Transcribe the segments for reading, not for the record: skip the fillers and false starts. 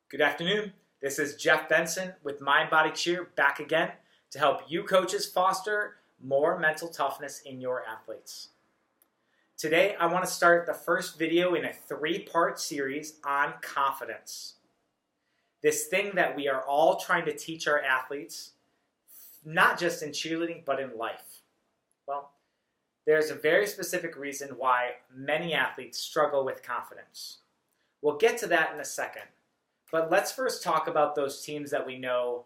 Good afternoon. This is Jeff Benson with Mind Body Cheer back again to help you coaches foster more mental toughness in your athletes. Today I want to start the first video in a three-part series on confidence. This thing that we are all trying to teach our athletes, not just in cheerleading but in life. Well, there's a very specific reason why many athletes struggle with confidence. We'll get to that in a second. But let's first talk about those teams that we know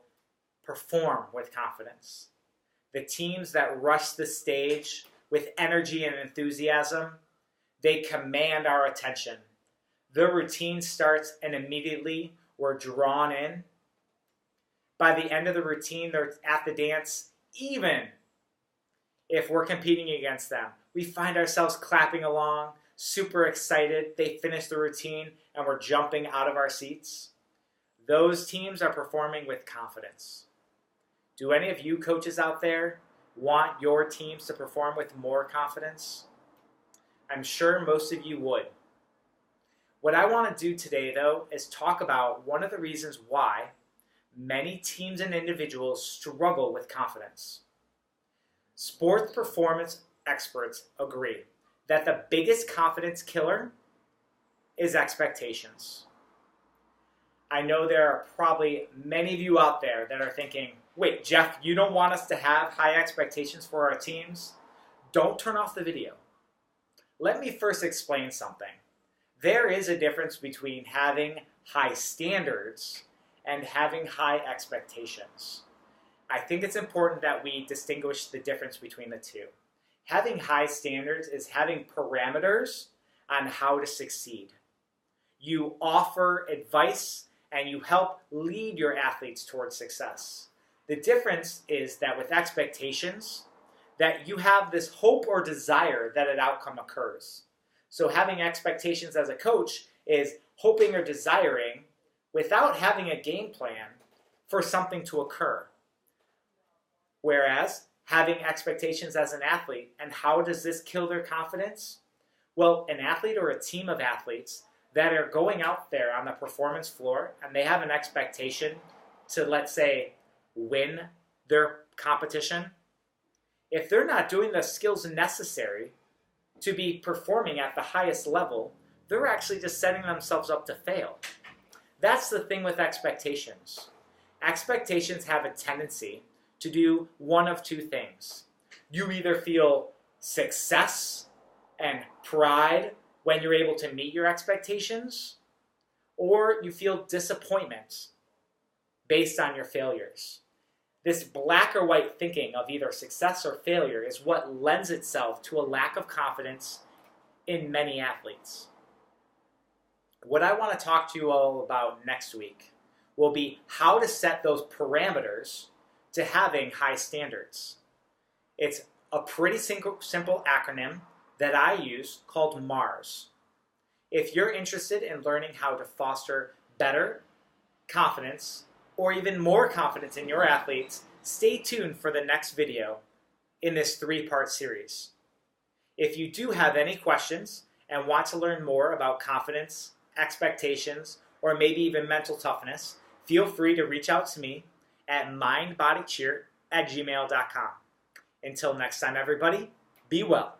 perform with confidence. The teams that rush the stage with energy and enthusiasm, they command our attention. Their routine starts and immediately we're drawn in. By the end of the routine, they're at the dance, even if we're competing against them. We find ourselves clapping along, super excited. They finish the routine and we're jumping out of our seats. Those teams are performing with confidence. Do any of you coaches out there want your teams to perform with more confidence? I'm sure most of you would. What I want to do today, though, is talk about one of the reasons why many teams and individuals struggle with confidence. Sports performance experts agree that the biggest confidence killer is expectations. I know there are probably many of you out there that are thinking, wait, Jeff, you don't want us to have high expectations for our teams? Don't turn off the video. Let me first explain something. There is a difference between having high standards and having high expectations. I think it's important that we distinguish the difference between the two. Having high standards is having parameters on how to succeed. You offer advice and you help lead your athletes towards success. The difference is that with expectations, that you have this hope or desire that an outcome occurs. So having expectations as a coach is hoping or desiring without having a game plan for something to occur. Whereas having expectations as an athlete, and how does this kill their confidence? Well, an athlete or a team of athletes that are going out there on the performance floor and they have an expectation to, let's say, win their competition, if they're not doing the skills necessary to be performing at the highest level, they're actually just setting themselves up to fail. That's the thing with expectations. Expectations have a tendency to do one of two things. You either feel success and pride when you're able to meet your expectations, or you feel disappointment based on your failures. This black or white thinking of either success or failure is what lends itself to a lack of confidence in many athletes. What I want to talk to you all about next week will be how to set those parameters to having high standards. It's a pretty simple acronym that I use called MARS. If you're interested in learning how to foster better confidence or even more confidence in your athletes, stay tuned for the next video in this three-part series. If you do have any questions and want to learn more about confidence, expectations, or maybe even mental toughness, feel free to reach out to me at mindbodycheer@gmail.com. Until next time, everybody, be well.